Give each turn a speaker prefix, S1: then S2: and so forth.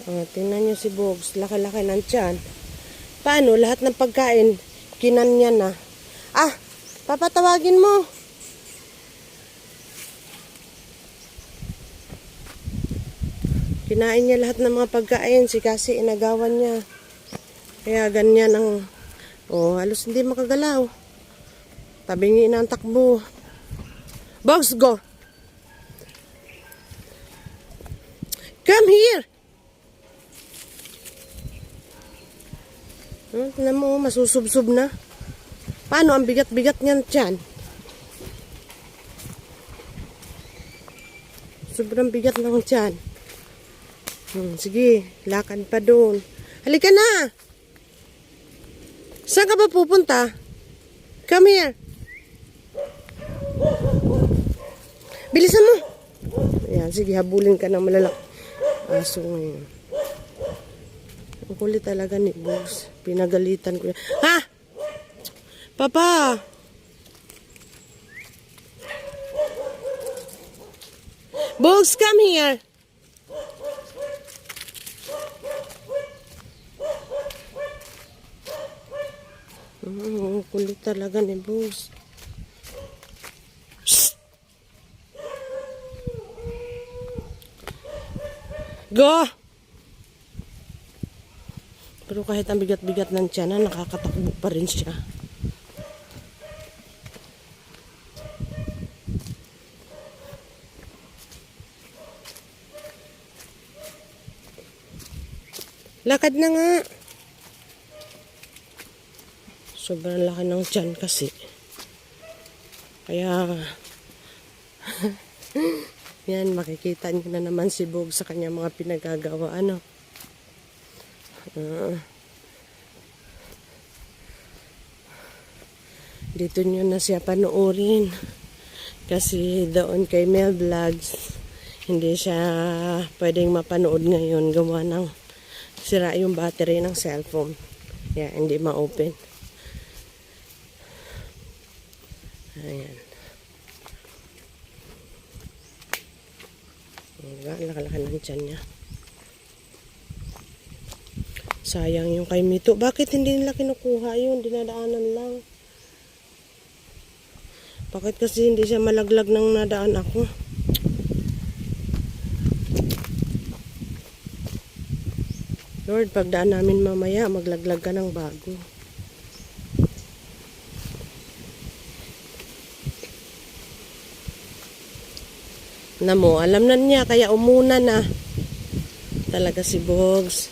S1: Tingnan nyo si Bogs. Laki-laki ng tiyan. Paano? Lahat ng pagkain, kinanya na. Papatawagin mo. Kinain niya lahat ng mga pagkain. Si Cassie, inagawan niya. Kaya ganyan ang... halos hindi makagalaw. Tabingi na ang takbo. Bogs, go! Come here! Tignan mo, masusubsob na. Paano ang bigat-bigat niyan dyan? Sobrang bigat lang dyan. Sige, lakad pa doon. Halika na! Saan ka ba pupunta? Come here. Bilisan mo. Ayan, sige, habulin ka ng malalaki. Aso ngayon. Ang kulit talaga ni Bogs. Pinagalitan ko yan. Ha? Papa! Bogs, come here! Ang kulit talaga ni Bogs. Go! Pero kahit ang bigat-bigat ng tiyan, nakakatakbo pa rin siya. Lakad na nga. Sobrang laki ng tiyan kasi. Kaya... yan, makikita niyo na naman si Bogs sa kanya mga pinagagawa. Dito nyo na siya panoorin. Kasi doon kay Mel Vlogs, hindi siya pwedeng mapanood ngayon. Gawa ng sira yung battery ng cellphone. Kaya hindi ma-open. Ayan. Laki-laki ng tiyan niya. Sayang yung kay Mito. Bakit hindi nila kinukuha yun? Dinadaanan lang. Bakit kasi hindi siya malaglag ng nadaan ako? Lord, pagdaan namin mamaya, maglaglag ka ng bago. Alam na niya, kaya umuna na. Talaga si Bogs.